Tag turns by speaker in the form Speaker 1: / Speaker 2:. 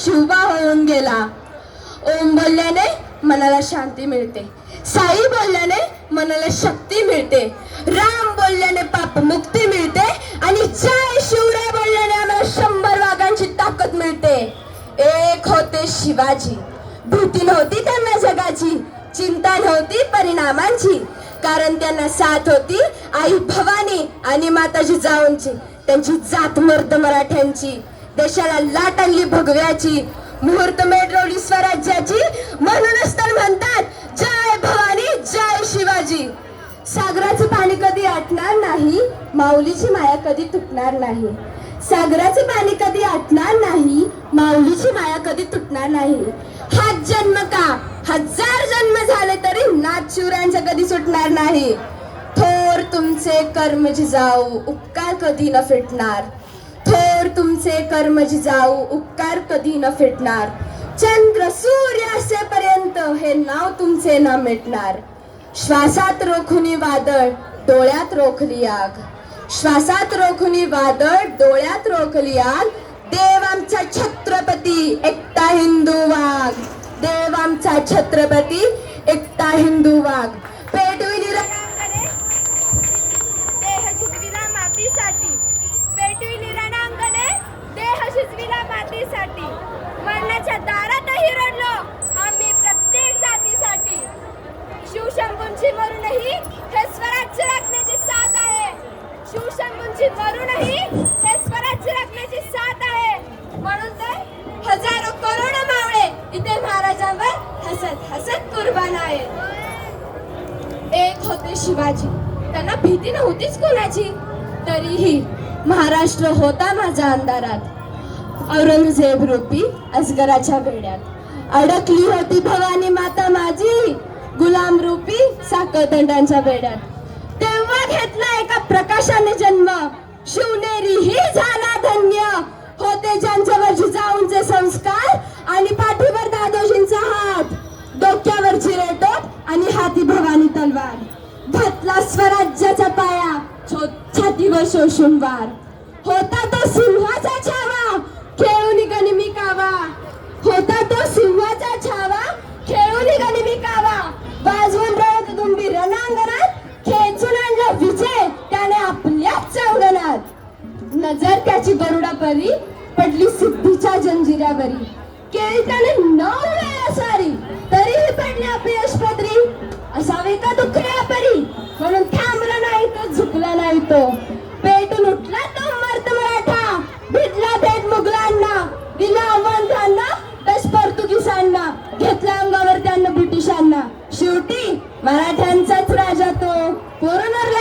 Speaker 1: शिवबा होऊन गेला. ओम बोलल्याने मनाला शांती मिळते, साई बोलल्याने मनाला शक्ती मिळते, राम बोलल्याने पाप मुक्ती मिळते आणि जय शिवराय बोलल्याने आम्हाला 100 वाघांची ताकद मिळते. एक होते शिवाजी, भीती नव्हती त्यांना जगाची, चिंता नव्हती परिणामांची, कारण त्यांना साथ होती आई भवानी आणि माता जिजाऊंची. त्यांची जात मर्द मराठ्यांची, देशाला लाट आणली भगव्याची, मुहूर्त मेढवली स्वराज्याची, म्हणूनच तर म्हणतात जय भवानी जय शिवाजी. सागराचं पाणी कधी आटणार नाही, माऊलीची माया कधी तुटणार नाही. सागराचं पाणी कधी आटणार नाही, माऊलीची माया कधी तुटणार नाही. हाच जन्म का 1000 जन्म झाले तरी नाथ शिवरायांचा कधी सुटणार नाही. थोर तुमचे कर्म जिजाऊ उपकार कधी न फिटणार, थोर तुमचे कर्म जिजाऊ उपकार कधी न फिटणार. चंद्र सूर्य असेपर्यंत हे नाव तुमचे न मिटणार. श्वासात रोखुनी वादळ डोळ्यात रोखली आग, श्वासात रोखुनी वादळ डोळ्यात रोखली आग. देव आमचा छत्रपती एकटा हिंदू वाघ, देव आमचा छत्रपती एकटा हिंदू वाघ. पेटविली रणांगणे देह शिजविला मातीसाठी, पेटविली रणांगणे देह शिजविला मातीसाठी. मरणाच्या दारातही रडलो आम्ही प्रत्येक जातीसाठी. शिवशंभूंची मरूनही हे स्वराज्य राखण्याची साथ आहे, शिवशंभूंची मरूनही हे स्वराज्य राखण्याची साथ आहे. म्हणून तर हजारो करोडो मावळे इथे महाराजांवर हसत हसत कुर्बान आहेत. एक होते शिवाजी, त्यांना भीती नव्हतीच कोणाची, तरीही महाराष्ट्र होता माझ्या अंधारात. औरंगजेब रूपी अजगराच्या वेड्यात अडकली होती भवानी माता माझी, गुलाम रूपी साखळदंडांच्या वेड्यात. तेव्हा घेतला एका प्रकाशाने जन्म, शिवनेरी ही झाला धन्य. होते ज्यांच्यावर जिजाऊंचे संस्कार आणि पाठीवर दादोजींचा हात, डोक्यावर चिरेटोप आणि हाती भवानी तलवार. घातला स्वराज्याचा पाया छातीवर शोषून वार. होता तो सिंहाचा छावा खेळून गनिमी कावा, होता तो सिंहाचा छावा खेळून गनिमी कावा. वाजवून रडत दुंबी रणांगणात, खेचून आणला विजय त्याने आपल्याच अंगणात. नजर त्याची गरुडापरी पडली सिद्धीच्या जंजिऱ्यावरी, केळी त्याने 9 वेळा सारी तरीही पडली अपयश पदरी. असावे का दुखऱ्या परी म्हणून थांबला नाही तो, झुकला नाही तो. पेटून उठला तो मर्द मराठा, भिडला थेट मुघलांना, दिला आव्हान त्यांना तस पोर्तुगीजांना, घेतला अंगावर त्यांना ब्रिटिशांना. शेवटी मराठ्यांचाच राजा तो, पोरणार